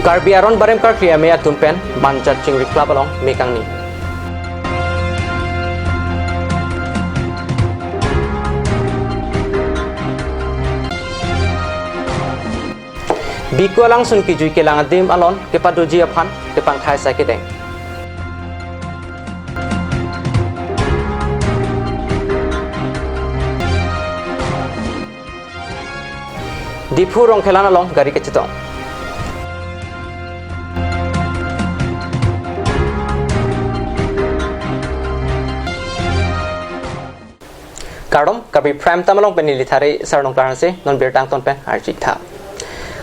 Karbi aron barem kar kriya me atumpen banjat chingri club along mekangni. Biku alang sun ki jui kelang adim alon ke padoji aphan ke pangthai sai ke deng. Dipu rong kelan along gari ke cetong. Kardom Karbi prime tamalong penili thare sarnong karanse non bertang ton pen arjitha.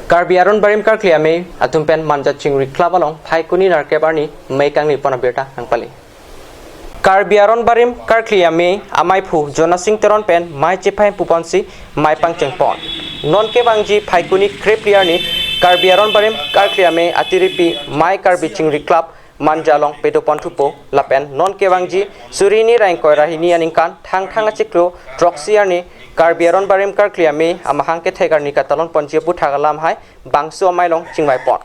Karbi aron barim kar kliame atum pen manja chingri club along phai kuni nar ke barni meikang ni pona berta nang pali. Karbi aron barim kar kliame amai phu jona sing teron pen mai chephai puponsi mai pang chengpon. Non ke bangji phai kuni krep liar ni Karbi aron barim kar kliame atiripi mai karbi chingri club manjalong pedopon tupo lapen non kewangji surini rain koi rahini aningkan thang thang achiklo troxiar ni Karbi aron barim kar kliame amahang ke thegar ni katalon ponjia pu thagalam hai bangso mailong chingbai pon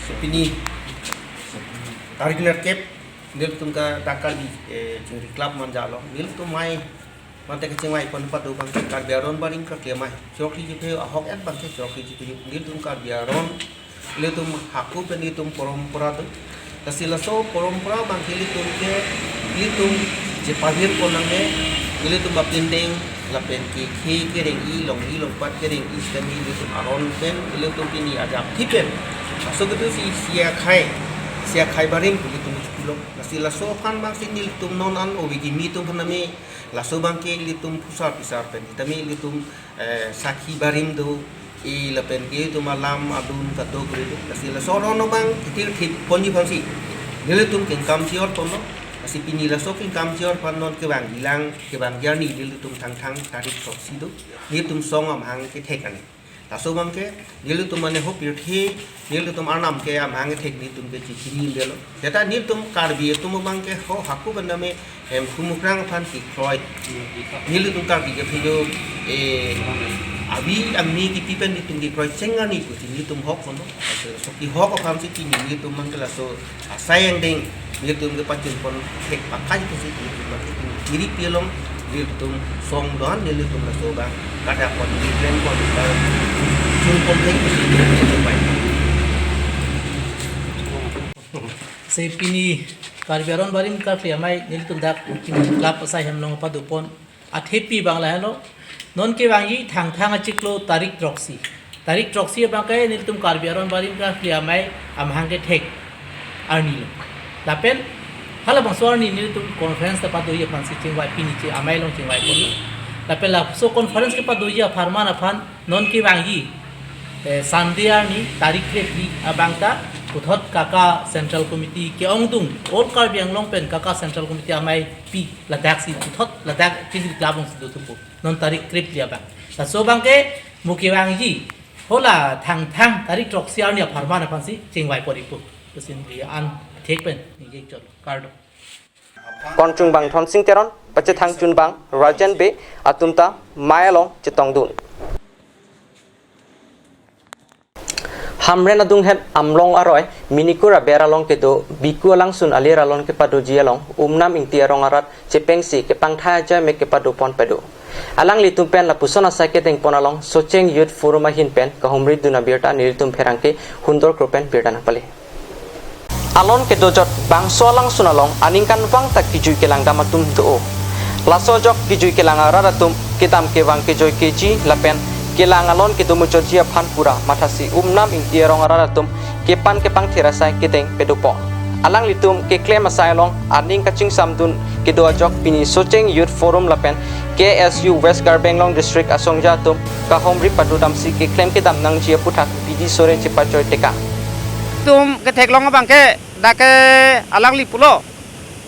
sepini regular cap nil tungka takal di chingri club manjalong nil tu mai mante ke chingbai pon padu bang Karbi aron barim kar kliame chokli jipe ahok en bang ke chokli jipe nil tung Karbi aron litum haku pen litum porompora tu tasila so porompora bang litum ke litum je pahir ponange litum bapinding lapen ki kering i long pat kering istemi litum aron pen litum kini ajak tipen so gitu si sia khai barim litum kulong tasila so kan bang sini litum nonan obigi mitum panami laso bang ke litum pusar pisar pen tami litum sakhi barim do I lapen dia tu malam adun kato kuridu kasih soro no bang kitir kit ponji fangsi nilai tum king kam sior tono kasih pini laso king kam sior panon ke bang hilang ke bang jarni nilai tum thang tarik proksi tu nilai tum song am hang ke tek ani laso bang ke nilai tum mane ho pirthi nilai tum arnam ke am hang ke tek nilai tum ke cikini delo jata nilai tum karbi tum bang ke ho haku bandame em kumukrang pan ki kroy nilai tum karbi ke video abi amni ki pipen ni tung di kroy cenga ni ku ni tum hok kono so ki hok kam si ti ni tum mangkala so sayang ding ni tum ke pacun pon tek pakai ku si ti kiri pilom ni tum song don ni tum la so bang kada pon ni plan pon sun pon tek ku si ni bai se pini Karbi aron barim kar mai ni tum dak club sai ham long padu pon athepi bangla halo non ke wangi thang achiklo tarik troksi bangkai nil tum Karbi aron barim ka mai amhang ke thek arni lapen hala bangswar ni nil tum conference ta padu ye pansi chingwai pini che amai long chingwai pon lapen la so conference ke padu ye farman afan non ke wangi sandia ni tarik ke pri abangta puthot kaka central committee ke ongdung all Karbi anglong pen kaka central committee amai pi ladak si puthot ladak chingri klabong si dotupo non tarik krip dia bang ta so bang ke muki bang ji hola thang tarik troxiar ni farman apan si chingwai poripu tusin ri an thek pen ni je chol card konchung bang thon sing teron pache thang chun bang rajan be atumta mayalong chitong dun hamren adung het amlong aroy minikura beralong ke do biku alang sun alira lon ke padu jialong umnam ing tiarong arat chepengsi ke pangtha ja me ke padu pon pedo alang litum pen la pusona sake teng ponalong socheng youth forum hin pen ka homri duna birta nilitum pherangke hundor kropen birta na pale alon ke dojot bangso alang sunalong aningkan wang tak kijui ke lang damatum do laso jok kijui ke lang aratum kitam ke wang ke joy keji lapen kelang alon ke domu jia phan pura matasi umnam ing tiarong aratum ke pan ke pang thirasai ke teng pedopo alang litum ke claim asailong aning kaching samdun ke do jok pini socheng youth forum lapen KSU West Garbenglong District Asongja tum ka homri padudam si ke claim ke dam nang jia puthak PD Soren Chipachoy teka tum ke theklong bang ke dak alang li pulo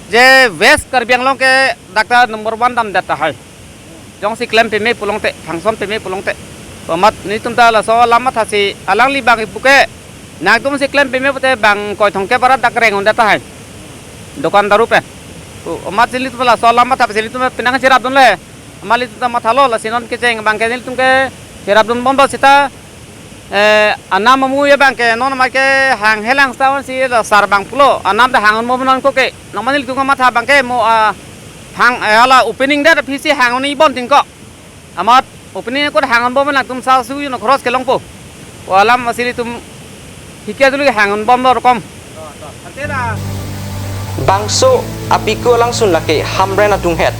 je West Garbenglong ke dakta number 1 dam data hai jong si claim pe me pulong te thangsom pe me pulong te pamat ni tum ta la so lama thasi alang li bang ipuke nak tum si claim pe me pute bang koi thong ke barat dak reng on data hai dokan daru pe amat sili tu la so lama thap sili tum pinang chira dun le mali tu mathalo la sinon ke cheng bang ke nil tum ke chira dun bomba sita anam mamu ya bang ke non ma ke hang helang sawan si sar bang pulo anam da hangon mo non ko ke namanil tunga matha bang ke mo hang ala opening da phisi hang ni bon ting ko amat opening ko hangon bo na tum sa su no cross ke long po walam masili tum hikia dulu hangon bom lo rokom antena bangso apiku langsung laki hamren atung het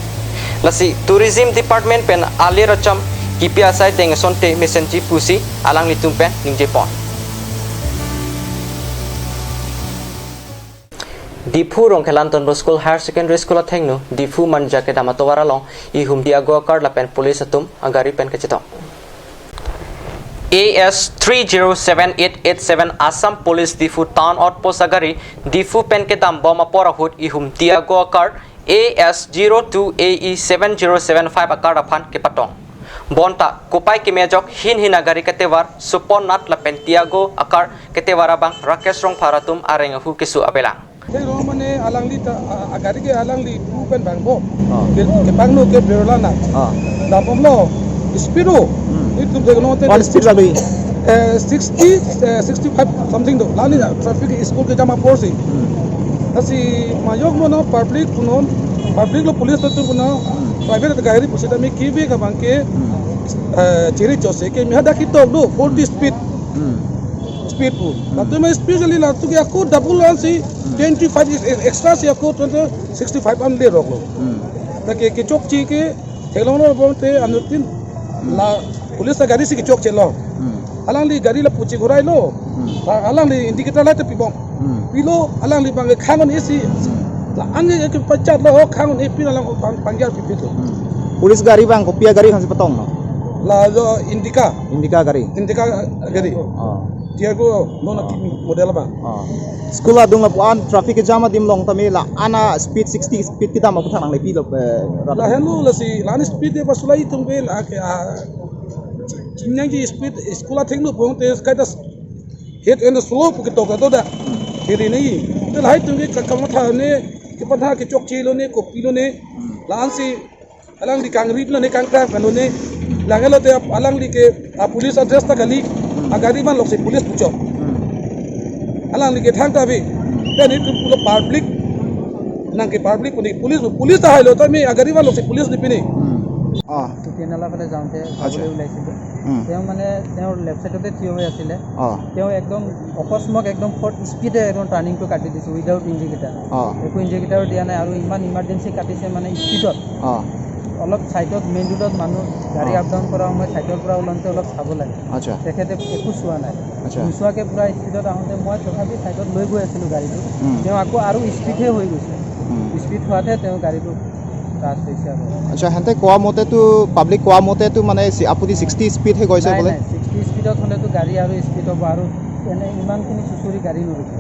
lasi tourism department pen ali racham kipia sai teng sonte mesenji pusi alang litumpen ning jepon Difu rong kelanton school higher secondary school athengnu difu manja ke dama towara long I hum dia go kar la pen police atum agari pen kechito AS 307887 Assam Police Difu Town Outpost agari Difu pen ke dam bom apora hut I hum dia go kar AS 02AE 7075 akar aphan ke patong bonta kupai kimejok hin agari ketewar supon nat la pen tiago akar ketewara bang rakesh rong pharatum areng hu kisu abelang Thế đó mà nè alang li ta agari ke alang li tu pen bang bo ke bang no ke berola na da pom lo speedo itu de no te on speed lagi 60 65 something do lani traffic school ke jama porsi asi mayok mo no public lo police tu puno private gari pusita mi kibe ka bang ke ciri jose ke mi hada kitok do 40 speed pu lalu मैं speed जली लातु के aku double wan si 25 extra si aku 65 an le rok lo ताकि के चौक ची के hello no बोलते अनुतिन ला police का गाड़ी से के चौक चलो alang li गाड़ी ला पूछी घुराई लो alang li indicator ला तो पिबों पिलो alang li बंगे खांगन एसी ला अंगे के पचात लो खांगन ए पिन alang पंजार पिपि तो police gari bang kopia gari kan sepotong no ला जो indica gari gari Tiago nona kimi model bang school adung apuan traffic jam dim long tami la ana speed 60 speed kita mau putang nang lepi lo la hello la si la ni speed de pasulai tung be la ke chinyang ji speed school a thing no pong te kai da hit and slope ke to ka to da kiri nei te lai tung ke ka kam tha ne ke pa tha ke chok chi lo ne ko pi lo ne la an si alang di kang ri lo ne kang tra lo ne la ngelo te alang di ke police address ta kali agari ban lok se police pucho alang li ke thang ta bi te ni tu pulo public nang ke public puni police ta hailo ta me agari ban lok se police ni pini টুটিয়ানালা ফালে যাওঁতে যাবলৈ ওলাইছিলোঁ তেওঁ মানে তেওঁৰ left ছাইডতে থিয় হৈ আছিলে তেওঁ একদম অকস্মাত একদম ফৰ্ট স্পীডে একদম টাৰ্ণিংটো কাটি দিছে উইদাউট ইণ্ডিকেটাৰ একো ইণ্ডিকেটাৰো দিয়া নাই আৰু ইমান ইমাৰ্জেঞ্চি কাটিছে মানে স্পীডত অলপ ছাইডত মেইন ৰোডত মানুহ গাড়ী আপ ডাউন কৰা সময়ত ছাইডৰ পৰা ওলাওঁতে অলপ চাব লাগে তেখেতে একো চোৱা নাই নোচোৱাকৈ পূৰা স্পীডত আহোঁতে মই তথাপি ছাইডত লৈ গৈ আছিলোঁ গাড়ীটো তেওঁ আকৌ আৰু স্পীডহে হৈ গৈছে স্পীড হোৱাতহে তেওঁ গাড়ীটো টাচ হৈছে আৰু আচ্ছা হেঁতে কোৱা মতেতো পাব্লিক কোৱা মতেতো মানে আপুনি 60 স্পীড হে গৈছে বোলে 60 স্পীডত হ'লেতো গাড়ী আৰু স্পীড হ'ব আৰু এনে ইমানখিনি চুচুৰি গাড়ী নৰখে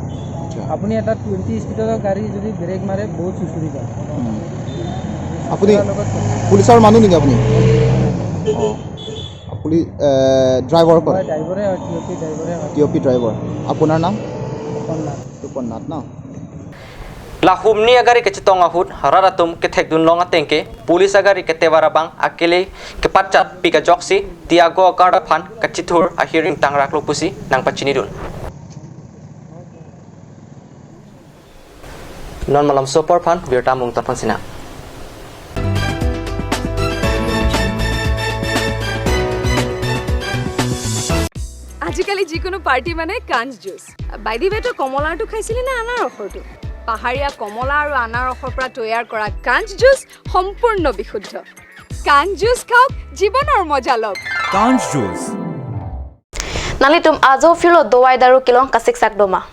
আপুনি এটা 20 স্পীডৰ গাড়ী যদি ব্ৰেক মাৰে বহুত চুচুৰি যায় আপুনি পুলিচৰ মানুহ নেকি আপুনি আপুনি ড্ৰাইভাৰ কৰে ড্ৰাইভাৰে হয় টিঅপি ড্ৰাইভাৰ আপোনাৰ নাম Tupon Nath no La humni agari ke chitong ahut hararatum ke thekdun longa tengke police agari ke tewarabang akele ke patchat pika joksi tiago agarda phan ke chithur a hearing tangrak lopusi nang pachinidul non malam sopor phan birta mung tapon sina আজিকালি যিকোনো party মানে কাঞ্জ juice by the ৱে তো কমলাটো খাইছিলি না আনাৰসৰটো পাহাৰীয়া কমলা আৰু আনাৰসৰ পৰা তৈয়াৰ কৰা কাঞ্জ জুচ সম্পূৰ্ণ বিশুদ্ধ কাঞ্জ জুচ খাওক জীৱনৰ মজা লওক কাঞ্জ juice Nali tum azo filo dowai daru kilong kasik sak doma.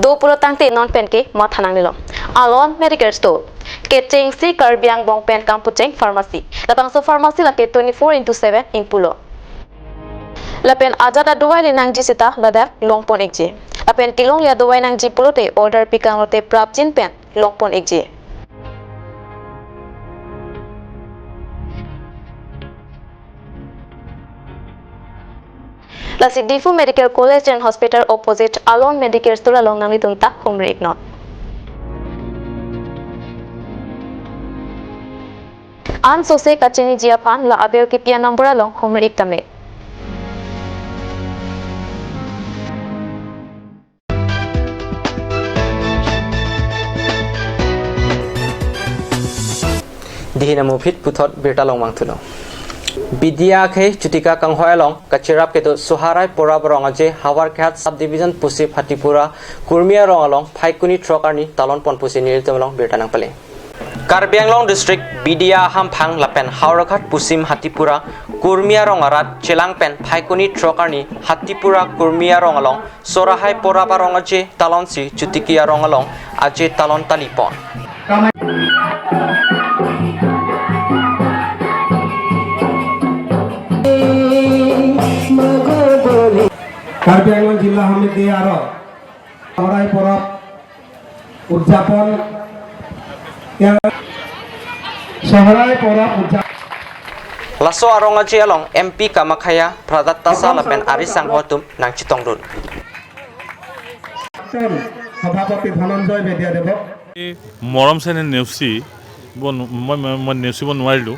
Do pulo tangte non pen ke ma thanang nilo. Alon medical store. Ketching si karbiang bong pen kampucheng pharmacy. Lapang so pharmacy la ke 24/7 ing pulo. Lapen ajada dowai le nang jisita ladak longpon ekje. Lapen kilong ya dowai nang ji pulo te order pikang lote prapchin pen longpon ekje. Lasik Difu Medical College and Hospital opposite Alon Medicare Store along nang litunta Humre Ignot. An sose kachini jiapan la abel kipia number along Humre Iktame. Dihinamu fit puthot birtalong mangthulo. Bidia khe chutika kanghoyalong kachirap ketu Suharai pora barongaje Hawar Khat subdivision pusi Phatipura Kurmia rongalong Phaikuni trokarni talon pon pusi niltomlong birtanang pale. Karbi Anglong district Bidia Hamphang lapen Haurakhat pusim Hatipura Kurmia rongarat Chelangpen Phaikuni trokarni Hatipura Kurmia rongalong Sorahai pora barongaje talon si chutikia rongalong aje talon talipon. Karbi Anglong Jilla Hamidi Aro Sorai Porab Udjapon Sorai Porab Udjapon Laso arongaje along MP Kamakhaya Pradatta Salapen Arisang Hotum nang Chitongdun. Sabhapati Dhananjay Bedia Debo মৰম চেনে নেওচি মই নেওচিব নোৱাৰিলোঁ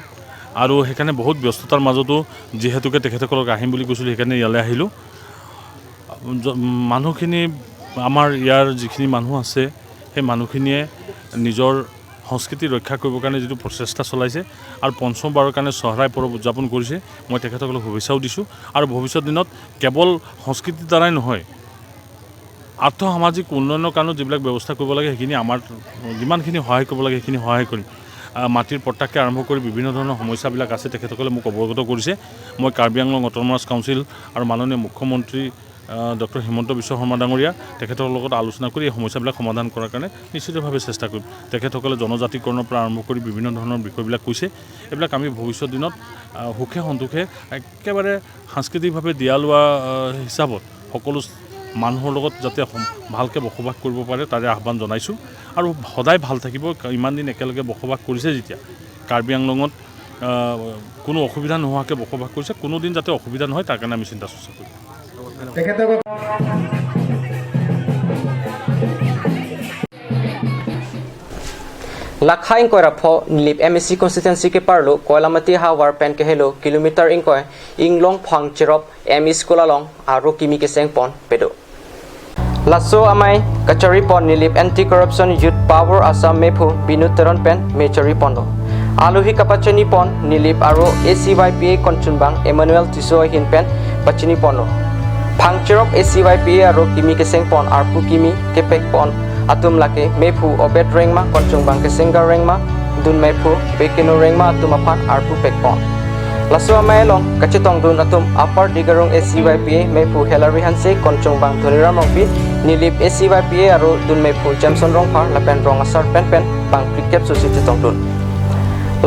আৰু সেইকাৰণে বহুত ব্যস্ততাৰ মাজতো যিহেতুকে তেখেতসকলক আহিম বুলি কৈছিলোঁ সেইকাৰণে ইয়ালৈ আহিলোঁ মানুহখিনি আমাৰ ইয়াৰ যিখিনি মানুহ আছে সেই মানুহখিনিয়ে নিজৰ সংস্কৃতি ৰক্ষা কৰিবৰ কাৰণে যিটো প্ৰচেষ্টা চলাইছে আৰু পঞ্চমবাৰৰ কাৰণে চহৰাই পৰৱ উদযাপন কৰিছে মই তেখেতসকলক শুভেচ্ছাও দিছোঁ আৰু ভৱিষ্যত দিনত কেৱল সংস্কৃতিৰ দ্বাৰাই নহয় আৰ্থ সামাজিক উন্নয়নৰ কাৰণে যিবিলাক ব্যৱস্থা কৰিব লাগে সেইখিনি আমাৰ যিমানখিনি সহায় কৰিব লাগে সেইখিনি সহায় কৰিম মাটিৰ পট্টাকে আৰম্ভ কৰি বিভিন্ন ধৰণৰ সমস্যাবিলাক আছে তেখেতসকলে মোক অৱগত কৰিছে মই কাৰ্বি আংলং অট'নমাছ কাউন্সিল আৰু মাননীয় মুখ্যমন্ত্ৰী ডক্টৰ হিমন্ত বিশ্ব শৰ্মা ডাঙৰীয়া তেখেতৰ লগত আলোচনা কৰি এই সমস্যাবিলাক সমাধান কৰাৰ কাৰণে নিশ্চিতভাৱে চেষ্টা কৰিম তেখেতসকলে জনজাতিকৰণৰ পৰা আৰম্ভ কৰি বিভিন্ন ধৰণৰ বিষয়বিলাক কৈছে এইবিলাক আমি ভৱিষ্যত দিনত সুখে সন্তোষে একেবাৰে সাংস্কৃতিকভাৱে দিয়া লোৱা হিচাপত সকলো মানুহৰ লগত যাতে ভালকৈ বসবাস কৰিব পাৰে তাৰে আহ্বান জনাইছোঁ আৰু সদায় ভাল থাকিব ইমান দিন একেলগে বসবাস কৰিছে যেতিয়া কাৰ্বি আংলঙত কোনো অসুবিধা নোহোৱাকৈ বসবাস কৰিছে কোনো দিন যাতে অসুবিধা নহয় তাৰ কাৰণে আমি চিন্তা চৰ্চা কৰিম Lakha ingkoy rapho nilip MSC constituency ke parlo Koilamati Hawar pen ke helo kilometer ingkoy inglong phang chirop ME school along aro kimi ke sengpon pedo. Laso amai kachari pon nilip anti corruption youth power Assam mepu binuteron pen mechari pondo. Aluhi kapachani pon nilip aro ACYPA konchunbang Emmanuel Tiso hin pen pachini pondo. Phang chirop ACYPA aro kimi ke sengpon arpu kimi ke pek pon atum lake mepu obet rengma konchung bang kesenga rengma dun mepu bekino rengma atum apan arpu pekpon laso amailong kachetong dun atum upper digarong ACYPA mepu Hillary Hanse konchung bang thonira mongpi nilip ACYPA aro dun mepu Jameson rongphar lapen rong asar pen bang prikep susi chetong dun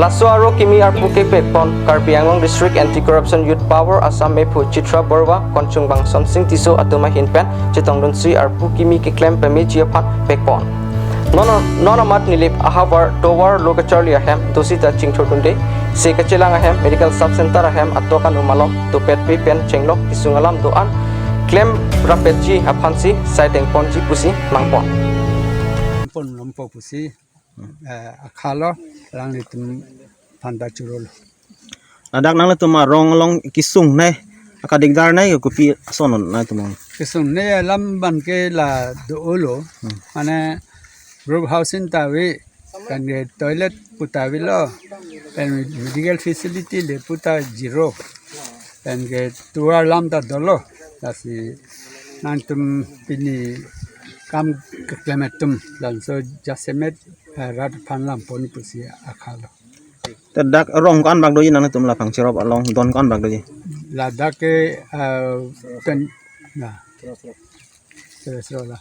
laso aro kimi arpu ke pekpon Karbi Anglong district anti corruption youth power Assam mepu Chitra Borwa konchung bang Somsing Tiso atuma hinpen chetong dun sui arpu kimi ke claim pemi jiapan pekpon non amat nilip ahavar tower lokacharli ahem dosita chingthortunde se kachelang ahem medical sub center ahem atokan umalom to petpi pen chenglok kisungalam doan claim rapetji aphansi saiteng ponji pusi mangpon pon lompo pusi akhalo ranglitum thanda churol Adak nang le tuma rong long kisung nai akadigdar nai ko pi sonon nai tumong kisung ne lam ban ke la doolo mane group housing tawi kan toilet putawi lo and medical facility le puta zero and get tuar lam ta dolo tasi nantum pini kam klemetum dan so jasemet rat panlam pon pusi akhalo Tedak rong kan bag doji nang tum la phang chirop along don kan bag doji lada ke pen na sero la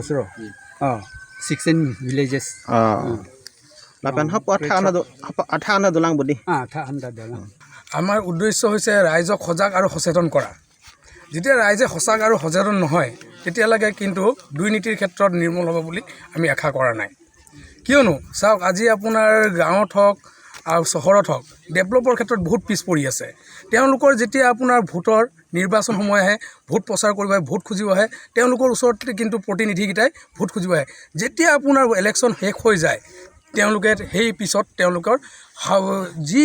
sero 16 villages lapan hap athana do lang budi tha anda dalang আমাৰ উদ্দেশ্য হৈছে ৰাইজক সজাগ আৰু সচেতন কৰা যেতিয়া ৰাইজে সজাগ আৰু সচেতন নহয় তেতিয়ালৈকে কিন্তু দুৰ্নীতিৰ ক্ষেত্ৰত নিৰ্মূল হ'ব বুলি আমি আশা কৰা নাই কিয়নো চাওক আজি আপোনাৰ গাঁৱত হওক আৰু চহৰত হওক ডেভেলপৰ ক্ষেত্ৰত বহুত পিছ পৰি আছে তেওঁলোকৰ যেতিয়া আপোনাৰ ভোটৰ নিৰ্বাচন সময় আহে ভোট প্ৰচাৰ কৰিব আহে ভোট খুজিব আহে তেওঁলোকৰ ওচৰত কিন্তু প্ৰতিনিধিকেইটাই ভোট খুজিব আহে যেতিয়া আপোনাৰ ইলেকশ্যন শেষ হৈ যায় তেওঁলোকে সেই পিছত তেওঁলোকৰ যি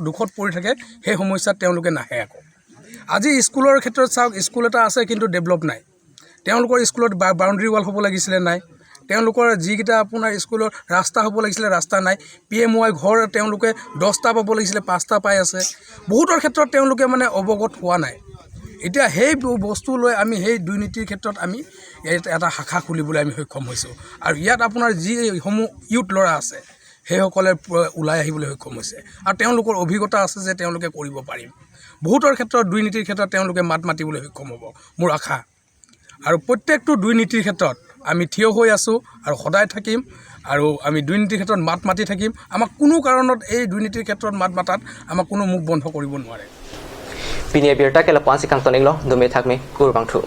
দুখত পৰি থাকে সেই সমস্যাত তেওঁলোকে নাহে আকৌ আজি স্কুলৰ ক্ষেত্ৰত চাওক স্কুল এটা আছে কিন্তু ডেভেলপ নাই তেওঁলোকৰ স্কুলত বাউণ্ডেৰী ৱাল হ'ব লাগিছিলে নাই তেওঁলোকৰ যিকেইটা আপোনাৰ স্কুলৰ ৰাস্তা হ'ব লাগিছিলে ৰাস্তা নাই, PMY ঘৰ তেওঁলোকে 10টা পাব লাগিছিলে 5টা পাই আছে। বহুতৰ ক্ষেত্ৰত তেওঁলোকে মানে অৱগত হোৱা নাই। এতিয়া সেই বস্তু লৈ আমি সেই দুৰ্নীতিৰ ক্ষেত্ৰত আমি এটা শাখা খুলিবলৈ আমি সক্ষম হৈছোঁ। আৰু ইয়াত আপোনাৰ যিসমূহ ইউথ ল'ৰা আছে সেইসকলে ওলাই আহিবলৈ সক্ষম হৈছে আৰু তেওঁলোকৰ অভিজ্ঞতা আছে যে তেওঁলোকে কৰিব পাৰিম। বহুতৰ ক্ষেত্ৰত দুৰ্নীতিৰ ক্ষেত্ৰত তেওঁলোকে মাত মাতিবলৈ সক্ষম হ'ব মোৰ আশা। আৰু প্ৰত্যেকটো দুৰ্নীতিৰ ক্ষেত্ৰত আমি থিয় হৈ আছোঁ আৰু সদায় থাকিম আৰু আমি দুৰ্নীতিৰ ক্ষেত্ৰত মাত মাতি থাকিম। আমাক কোনো কাৰণত এই দুৰ্নীতিৰ ক্ষেত্ৰত মাত মাতাত আমাক কোনো মুখ বন্ধ কৰিব নোৱাৰে। Pinia birta ke lepas si kang toning lo, dume thak me kurbang thu.